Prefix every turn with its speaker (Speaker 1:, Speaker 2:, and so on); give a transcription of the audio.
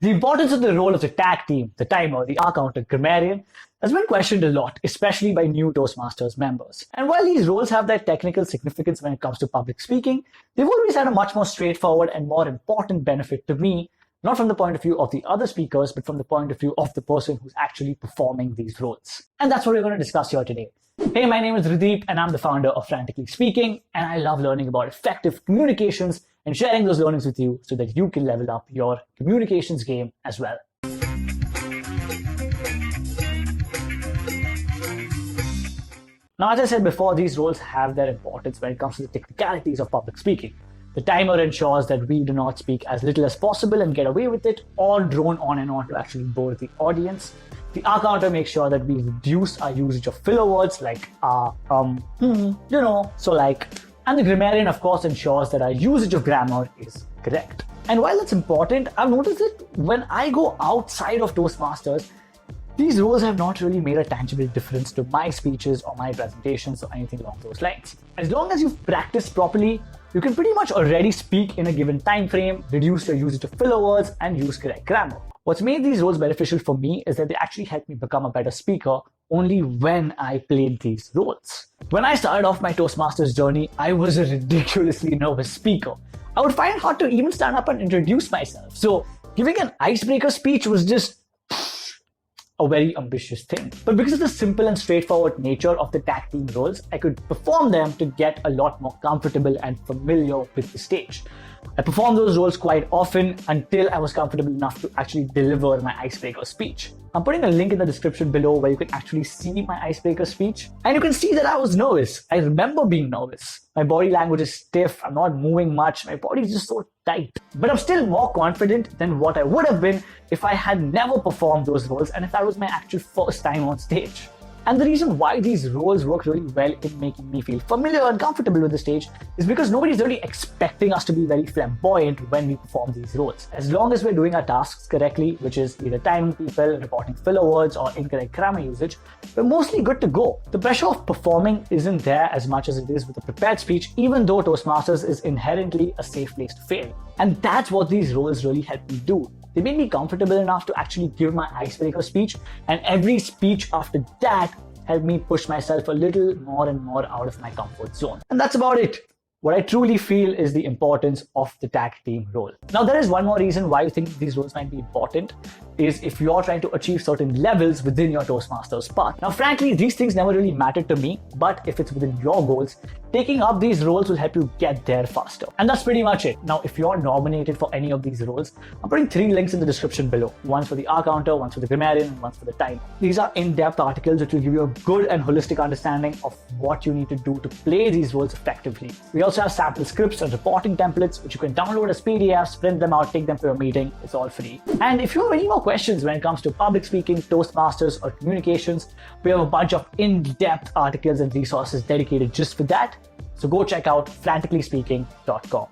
Speaker 1: The importance of the role of the tag team, the timer, the R-counter, Grammarian has been questioned a lot, especially by new Toastmasters members. And while these roles have their technical significance when it comes to public speaking, they've always had a much more straightforward and more important benefit to me, not from the point of view of the other speakers, but from the point of view of the person who's actually performing these roles. And that's what we're going to discuss here today. Hey, my name is Rideep and I'm the founder of Frantically Speaking, and I love learning about effective communications and sharing those learnings with you so that you can level up your communications game as well. Now, as I said before, these roles have their importance when it comes to the technicalities of public speaking. The timer ensures that we do not speak as little as possible and get away with it, or drone on and on to actually bore the audience. The R counter makes sure that we reduce our usage of filler words like so like. And the Grammarian, of course, ensures that our usage of grammar is correct. And while that's important, I've noticed that when I go outside of Toastmasters, these roles have not really made a tangible difference to my speeches or my presentations or anything along those lines. As long as you've practiced properly, you can pretty much already speak in a given time frame, reduce your usage of filler words, and use correct grammar. What's made these roles beneficial for me is that they actually helped me become a better speaker only when I played these roles. When I started off my Toastmasters journey, I was a ridiculously nervous speaker. I would find it hard to even stand up and introduce myself. So giving an icebreaker speech was just a very ambitious thing. But because of the simple and straightforward nature of the tag team roles, I could perform them to get a lot more comfortable and familiar with the stage. I performed those roles quite often until I was comfortable enough to actually deliver my icebreaker speech. I'm putting a link in the description below where you can actually see my icebreaker speech. And you can see that I was nervous. I remember being nervous. My body language is stiff. I'm not moving much. My body is just so tight. But I'm still more confident than what I would have been if I had never performed those roles and if that was my actual first time on stage. And the reason why these roles work really well in making me feel familiar and comfortable with the stage is because nobody's really expecting us to be very flamboyant when we perform these roles. As long as we're doing our tasks correctly, which is either timing people, reporting filler words, or incorrect grammar usage, we're mostly good to go. The pressure of performing isn't there as much as it is with a prepared speech, even though Toastmasters is inherently a safe place to fail. And that's what these roles really help me do. They made me comfortable enough to actually give my icebreaker speech, and every speech after that helped me push myself a little more and more out of my comfort zone. And that's about it. What I truly feel is the importance of the tag team role. Now, there is one more reason why you think these roles might be important, is if you're trying to achieve certain levels within your Toastmasters path. Now, frankly, these things never really mattered to me, but if it's within your goals, taking up these roles will help you get there faster. And that's pretty much it. Now, if you're nominated for any of these roles, I'm putting 3 links in the description below. One's for the R counter, one's for the Grammarian, and one's for the timer. These are in-depth articles that will give you a good and holistic understanding of what you need to do to play these roles effectively. We also have sample scripts and reporting templates, which you can download as PDFs, print them out, take them to a meeting. It's all free. And if you have any more questions when it comes to public speaking, Toastmasters, or communications, we have a bunch of in-depth articles and resources dedicated just for that. So go check out franticallyspeaking.com.